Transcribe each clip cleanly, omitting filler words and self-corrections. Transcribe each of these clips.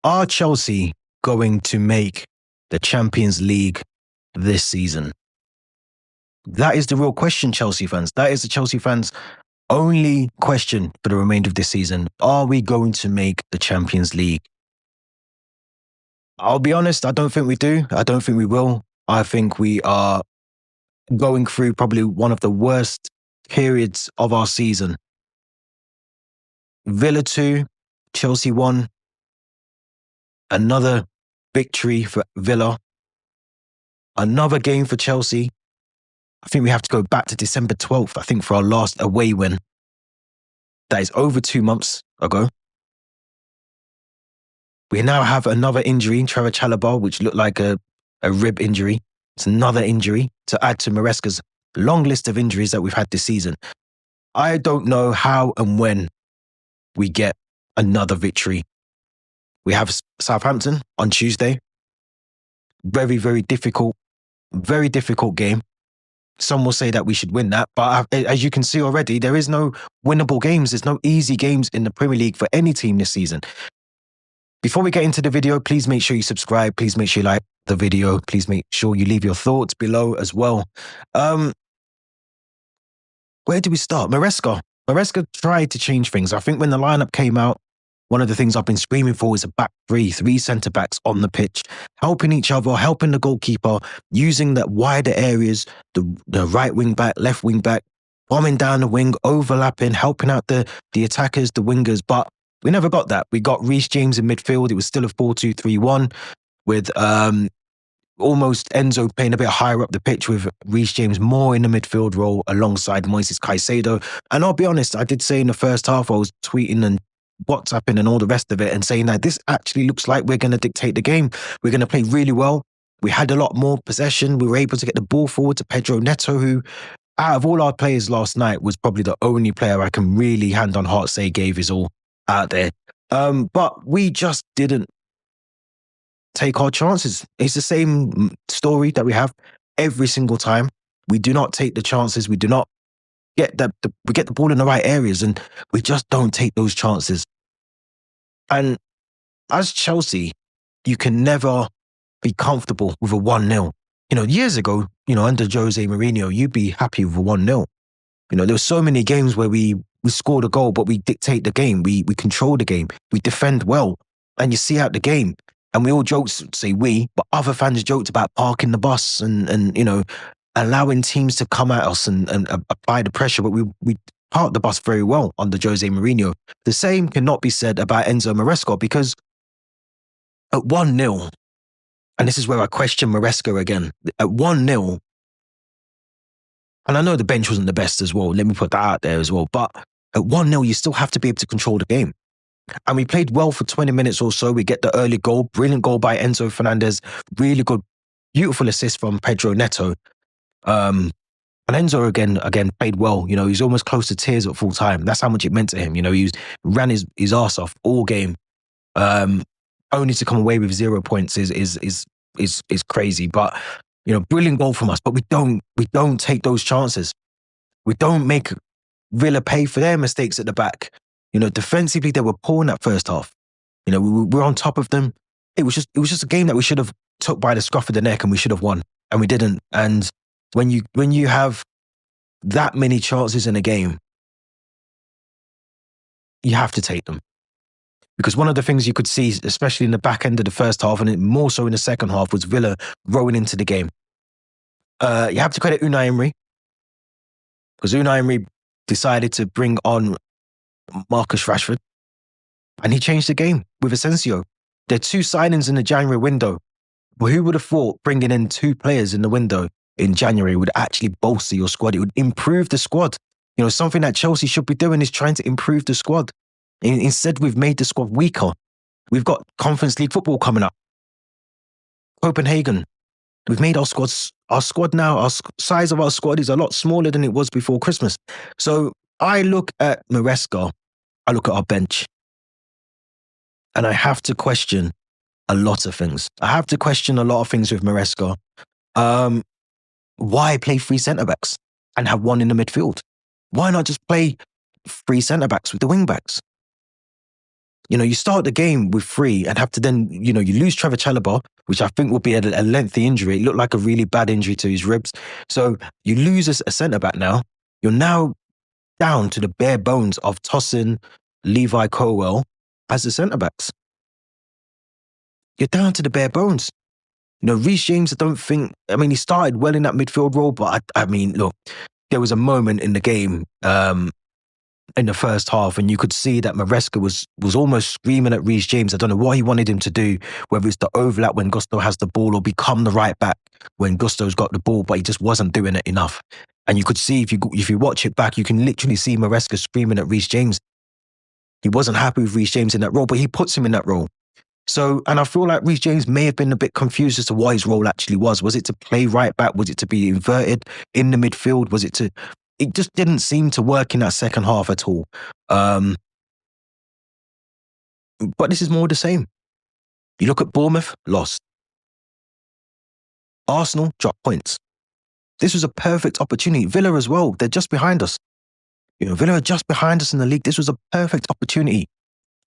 Are Chelsea going to make the Champions League this season? That is the real question, Chelsea fans. That is the Chelsea fans' only question for the remainder of this season. Are we going to make the Champions League? I'll be honest, I don't think we do. I don't think we will. I think we are going through probably one of the worst periods of our season. Villa 2, Chelsea 1. Another victory for Villa. Another game for Chelsea. I think we have to go back to December 12th, I think, for our last away win. That is over 2 months ago. We now have another injury, Trevor Chalobah, which looked like a rib injury. It's another injury to add to Maresca's long list of injuries that we've had this season. I don't know how and when we get another victory. We have Southampton on Tuesday. Very, very difficult game. Some will say that we should win that, but as you can see already, there is no winnable games. There's no easy games in the Premier League for any team this season. Before we get into the video, please make sure you subscribe. Please make sure you like the video. Please make sure you leave your thoughts below as well. Where do we start? Maresca. Maresca tried to change things. I think when the lineup came out, one of the things I've been screaming for is a back three centre-backs on the pitch, helping each other, helping the goalkeeper, using the wider areas, the right wing back, left wing back, bombing down the wing, overlapping, helping out the attackers, the wingers. But we never got that. We got Reece James in midfield. It was still a 4-2-3-1 with almost Enzo playing a bit higher up the pitch with Reece James more in the midfield role alongside Moises Caicedo. And I'll be honest, I did say in the first half, I was tweeting and WhatsApping and all the rest of it and saying that this actually looks like we're going to dictate the game. We're going to play really well. We had a lot more possession. We were able to get the ball forward to Pedro Neto, who out of all our players last night was probably the only player I can really hand on heart say gave his all out there. But we just didn't take our chances. It's the same story that we have every single time. We do not take the chances. We do not get we get the ball in the right areas and we just don't take those chances. And as Chelsea, you can never be comfortable with a 1-0. You know, years ago, under Jose Mourinho, you'd be happy with a 1-0. There were so many games where we scored a goal, but we dictate the game. We control the game. We defend well. And you see out the game. And we all joked, say we, but other fans joked about parking the bus and allowing teams to come at us and apply the pressure. But we parked the bus very well under Jose Mourinho. The same cannot be said about Enzo Maresca, because at 1-0, and this is where I question Maresca again, at 1-0, and I know the bench wasn't the best as well, let me put that out there as well, but at 1-0, you still have to be able to control the game. And we played well for 20 minutes or so. We get the early goal, brilliant goal by Enzo Fernandez, really good, beautiful assist from Pedro Neto. And Enzo again played well. He's almost close to tears at full time. That's how much it meant to him. He ran his arse off all game. Only to come away with 0 points is crazy. But brilliant goal from us. But we don't take those chances. We don't make Villa pay for their mistakes at the back. Defensively they were poor in that first half. We were on top of them. It was just a game that we should have took by the scruff of the neck and we should have won, and we didn't. And when you have that many chances in a game, you have to take them. Because one of the things you could see, especially in the back end of the first half, and more so in the second half, was Villa growing into the game. You have to credit Unai Emery, because Unai Emery decided to bring on Marcus Rashford, and he changed the game with Asensio. There are 2 signings in the January window. But who would have thought bringing in 2 players in the window in January would actually bolster your squad? It would improve the squad. Something that Chelsea should be doing is trying to improve the squad. Instead, we've made the squad weaker. We've got Conference League football coming up. Copenhagen. We've made our squad now, our size of our squad is a lot smaller than it was before Christmas. So I look at Maresca, I look at our bench, and I have to question a lot of things. I have to question a lot of things with Maresca. Why play 3 centre-backs and have 1 in the midfield? Why not just play 3 centre-backs with the wing-backs? You start the game with 3 and have to then, you lose Trevor Chalobah, which I think will be a lengthy injury. It looked like a really bad injury to his ribs. So you lose a centre-back now. You're now down to the bare bones of Tosin, Levi Colwell as the centre-backs. You're down to the bare bones. Reece James, he started well in that midfield role, but look, there was a moment in the game in the first half, and you could see that Maresca was almost screaming at Reece James. I don't know what he wanted him to do, whether it's the overlap when Gusto has the ball or become the right back when Gusto's got the ball, but he just wasn't doing it enough. And you could see, if you watch it back, you can literally see Maresca screaming at Reece James. He wasn't happy with Reece James in that role, but he puts him in that role. So, and I feel like Reece James may have been a bit confused as to what his role actually was. Was it to play right back? Was it to be inverted in the midfield? It just didn't seem to work in that second half at all. But this is more the same. You look at Bournemouth, lost. Arsenal, dropped points. This was a perfect opportunity. Villa as well, they're just behind us. Villa are just behind us in the league. This was a perfect opportunity.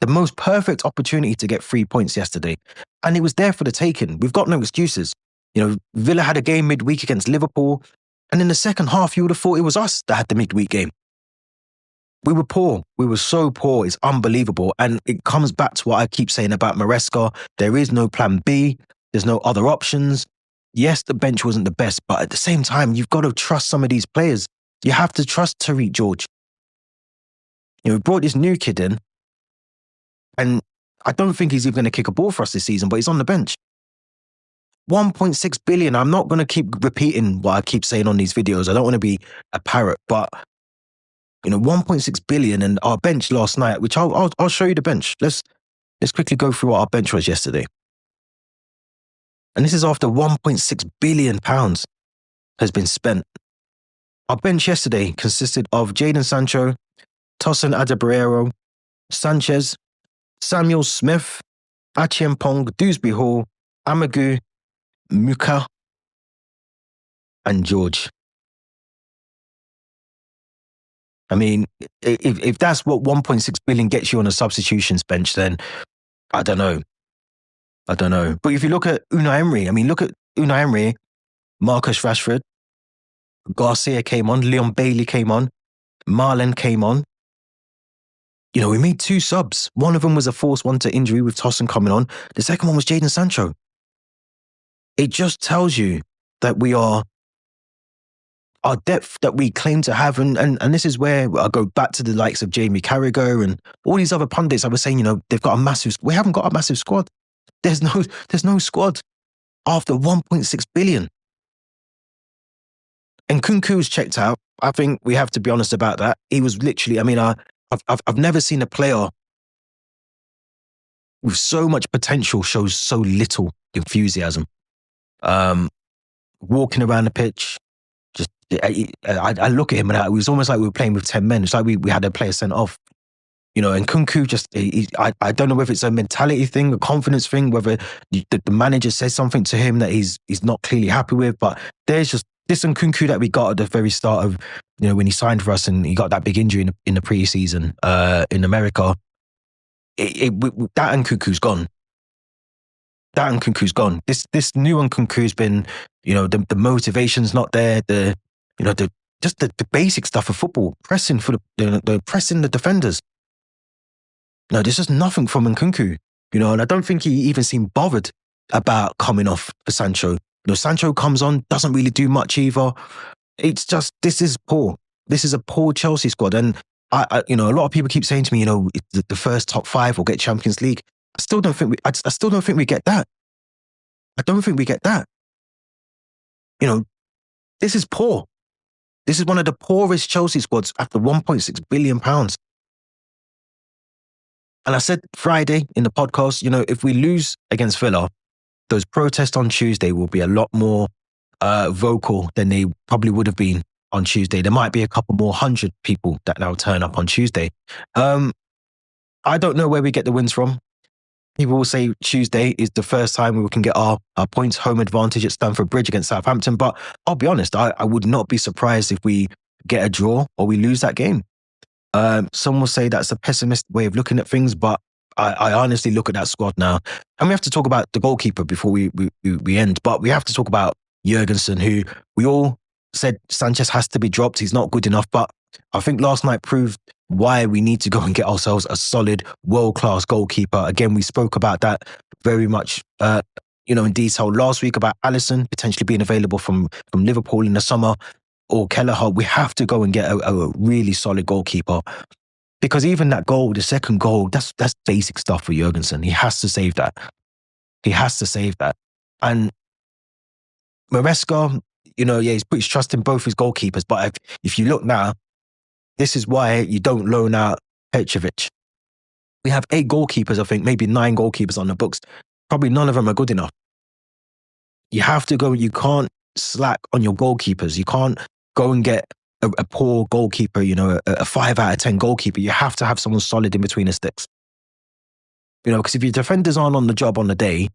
The most perfect opportunity to get 3 points yesterday. And it was there for the taking. We've got no excuses. Villa had a game midweek against Liverpool. And in the second half, you would have thought it was us that had the midweek game. We were poor. We were so poor. It's unbelievable. And it comes back to what I keep saying about Maresca. There is no plan B. There's no other options. Yes, the bench wasn't the best, but at the same time, you've got to trust some of these players. You have to trust Tariq George. We brought this new kid in, and I don't think he's even going to kick a ball for us this season, but he's on the bench. 1.6 billion. I'm not going to keep repeating what I keep saying on these videos. I don't want to be a parrot, but 1.6 billion, and our bench last night, which I'll show you the bench. Let's quickly go through what our bench was yesterday. And this is after 1.6 billion pounds has been spent. Our bench yesterday consisted of Jadon Sancho, Tosin Adebayor, Sanchez, Samuel Smith, Achiampong, Dewsbury Hall, Amagu, Muka, and George. I mean, if that's what 1.6 billion gets you on a substitutions bench, then I don't know. But if you look at Unai Emery, Marcus Rashford, Garcia came on, Leon Bailey came on, Marlon came on. We made 2 subs. One of them was a forced one to injury with Tosin coming on. The second one was Jadon Sancho. It just tells you that we are, our depth that we claim to have, and this is where I go back to the likes of Jamie Carragher and all these other pundits. I was saying, they've got a massive. We haven't got a massive squad. There's no squad after 1.6 billion. And Nkunku's checked out. I think we have to be honest about that. He was literally. I've never seen a player with so much potential shows so little enthusiasm. Walking around the pitch, just I look at him and it was almost like we were playing with 10 men. It's like we had a player sent off. And Nkunku I don't know whether it's a mentality thing, a confidence thing, whether the manager says something to him that he's not clearly happy with, but there's just this Nkunku that we got at the very start of, when he signed for us and he got that big injury in the pre-season in America. That Nkunku's gone. That Nkunku's gone. This new Nkunku's been, the motivation's not there. The basic stuff of football, pressing for the pressing the defenders. No, there's just nothing from Nkunku, and I don't think he even seemed bothered about coming off for Sancho. Sancho comes on, doesn't really do much either. It's just, this is poor. This is a poor Chelsea squad. And a lot of people keep saying to me, the first top 5 will get Champions League. I still don't think we get that. I don't think we get that. This is poor. This is one of the poorest Chelsea squads after 1.6 billion pounds. And I said Friday in the podcast, if we lose against Villa, those protests on Tuesday will be a lot more vocal than they probably would have been on Tuesday. There might be a couple more 100 people that now turn up on Tuesday. I don't know where we get the wins from. People will say Tuesday is the first time we can get our points home advantage at Stamford Bridge against Southampton. But I'll be honest, I would not be surprised if we get a draw or we lose that game. Some will say that's a pessimist way of looking at things, but I honestly look at that squad now, and we have to talk about the goalkeeper before we end. But we have to talk about Jorgensen, who we all said Sanchez has to be dropped. He's not good enough. But I think last night proved why we need to go and get ourselves a solid, world-class goalkeeper. Again, we spoke about that very much, in detail last week about Alisson potentially being available from Liverpool in the summer, or Kelleher. We have to go and get a really solid goalkeeper. Because even that goal, the second goal, that's basic stuff for Jorgensen. He has to save that. He has to save that. And Maresca, he's put his trust in both his goalkeepers. But if you look now, this is why you don't loan out Petrovic. We have 8 goalkeepers, I think, maybe 9 goalkeepers on the books. Probably none of them are good enough. You have to go, you can't slack on your goalkeepers. You can't go and get a poor goalkeeper, a 5 out of 10 goalkeeper. You have to have someone solid in between the sticks. Because if your defenders aren't on the job on the day,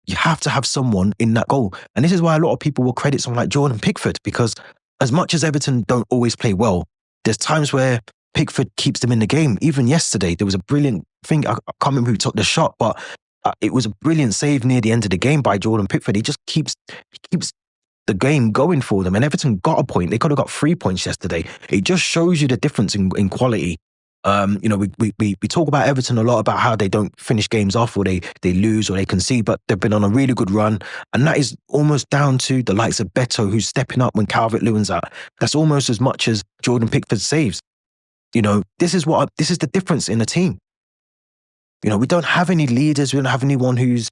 you have to have someone in that goal. And this is why a lot of people will credit someone like Jordan Pickford, because as much as Everton don't always play well, there's times where Pickford keeps them in the game. Even yesterday, there was a brilliant thing. I can't remember who took the shot, but it was a brilliant save near the end of the game by Jordan Pickford. He just keeps the game going for them. And Everton got a point. They could have got 3 points yesterday. It just shows you the difference in quality. We talk about Everton a lot about how they don't finish games off, or they lose, or they concede, but they've been on a really good run. And that is almost down to the likes of Beto, who's stepping up when Calvert-Lewin's out. That's almost as much as Jordan Pickford saves. This is the difference in the team. We don't have any leaders. We don't have anyone who's,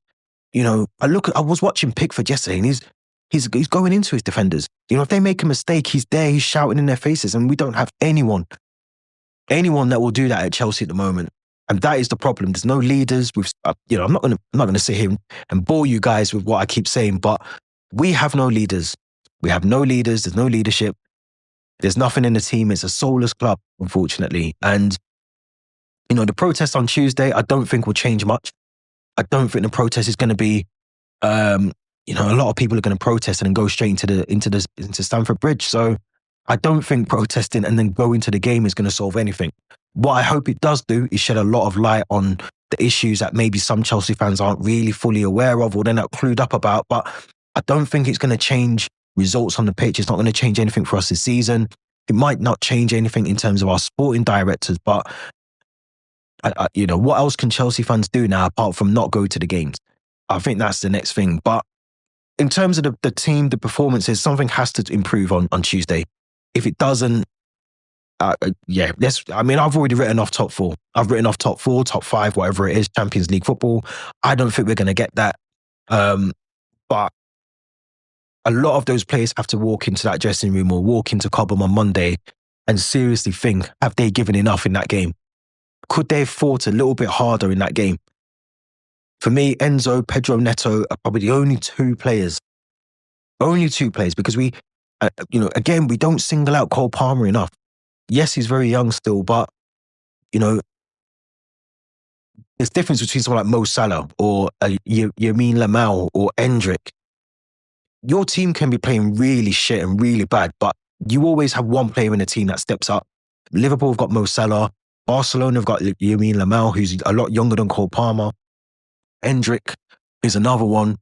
I was watching Pickford yesterday, and he's going into his defenders. If they make a mistake, he's there, he's shouting in their faces, and we don't have anyone that will do that at Chelsea at the moment. And that is the problem. There's no leaders. I'm not going to sit here and bore you guys with what I keep saying, but we have no leaders. We have no leaders. There's no leadership. There's nothing in the team. It's a soulless club, unfortunately. And, the protest on Tuesday, I don't think will change much. I don't think the protest is going to be, a lot of people are going to protest and then go straight into Stamford Bridge. So I don't think protesting and then go into the game is going to solve anything. What I hope it does do is shed a lot of light on the issues that maybe some Chelsea fans aren't really fully aware of, or they're not clued up about. But I don't think it's going to change results on the pitch. It's not going to change anything for us this season. It might not change anything in terms of our sporting directors, but what else can Chelsea fans do now apart from not go to the games? I think that's the next thing. But in terms of the team, the performances, something has to improve on Tuesday. If it doesn't, I've already written off top 4. I've written off top 4, top 5, whatever it is, Champions League football. I don't think we're going to get that. But a lot of those players have to walk into that dressing room or walk into Cobham on Monday and seriously think, have they given enough in that game? Could they have fought a little bit harder in that game? For me, Enzo, Pedro Neto are probably the only 2 players. Only 2 players, because we don't single out Cole Palmer enough. Yes, he's very young still, but, there's difference between someone like Mo Salah or Yamin Lamel or Endrick. Your team can be playing really shit and really bad, but you always have one player in the team that steps up. Liverpool have got Mo Salah. Barcelona have got Yamin Lamel, who's a lot younger than Cole Palmer. Endrick is another one.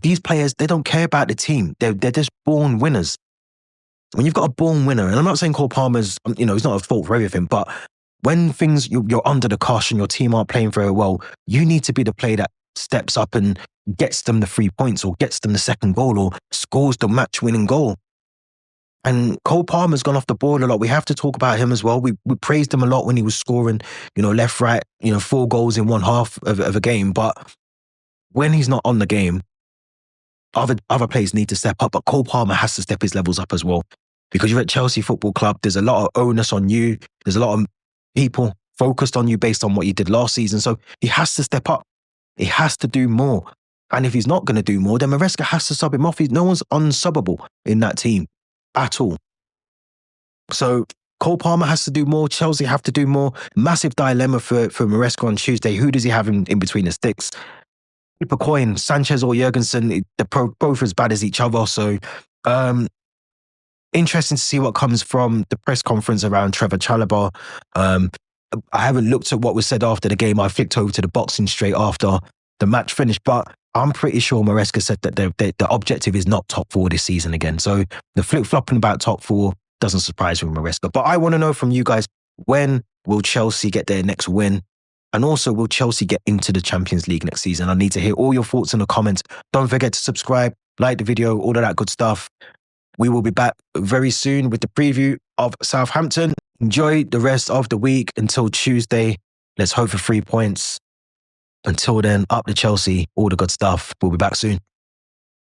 These players, they don't care about the team. They're just born winners. When you've got a born winner, and I'm not saying Cole Palmer's, he's not at fault for everything, but when you're under the cosh and your team aren't playing very well, you need to be the player that steps up and gets them the 3 points, or gets them the second goal, or scores the match-winning goal. And Cole Palmer's gone off the board a lot. We have to talk about him as well. We praised him a lot when he was scoring, left, right, 4 goals in one half of a game. But when he's not on the game, other players need to step up. But Cole Palmer has to step his levels up as well. Because you're at Chelsea Football Club, there's a lot of onus on you. There's a lot of people focused on you based on what you did last season. So he has to step up. He has to do more. And if he's not going to do more, then Maresca has to sub him off. No one's unsubbable in that team at all. So Cole Palmer has to do more. Chelsea have to do more. Massive dilemma for Maresca on Tuesday. Who does he have in between the sticks? Flip a coin, Sanchez or Jorgensen. They're both as bad as each other. So interesting to see what comes from the press conference around Trevor Chalobah. I haven't looked at what was said after the game. I flicked over to the boxing straight after the match finished, but I'm pretty sure Maresca said that the objective is not top four this season again. So the flip-flopping about top four doesn't surprise me with Maresca. But I want to know from you guys, when will Chelsea get their next win? And also, will Chelsea get into the Champions League next season? I need to hear all your thoughts in the comments. Don't forget to subscribe, like the video, all of that good stuff. We will be back very soon with the preview of Southampton. Enjoy the rest of the week until Tuesday. Let's hope for 3 points. Until then, up to Chelsea, all the good stuff. We'll be back soon.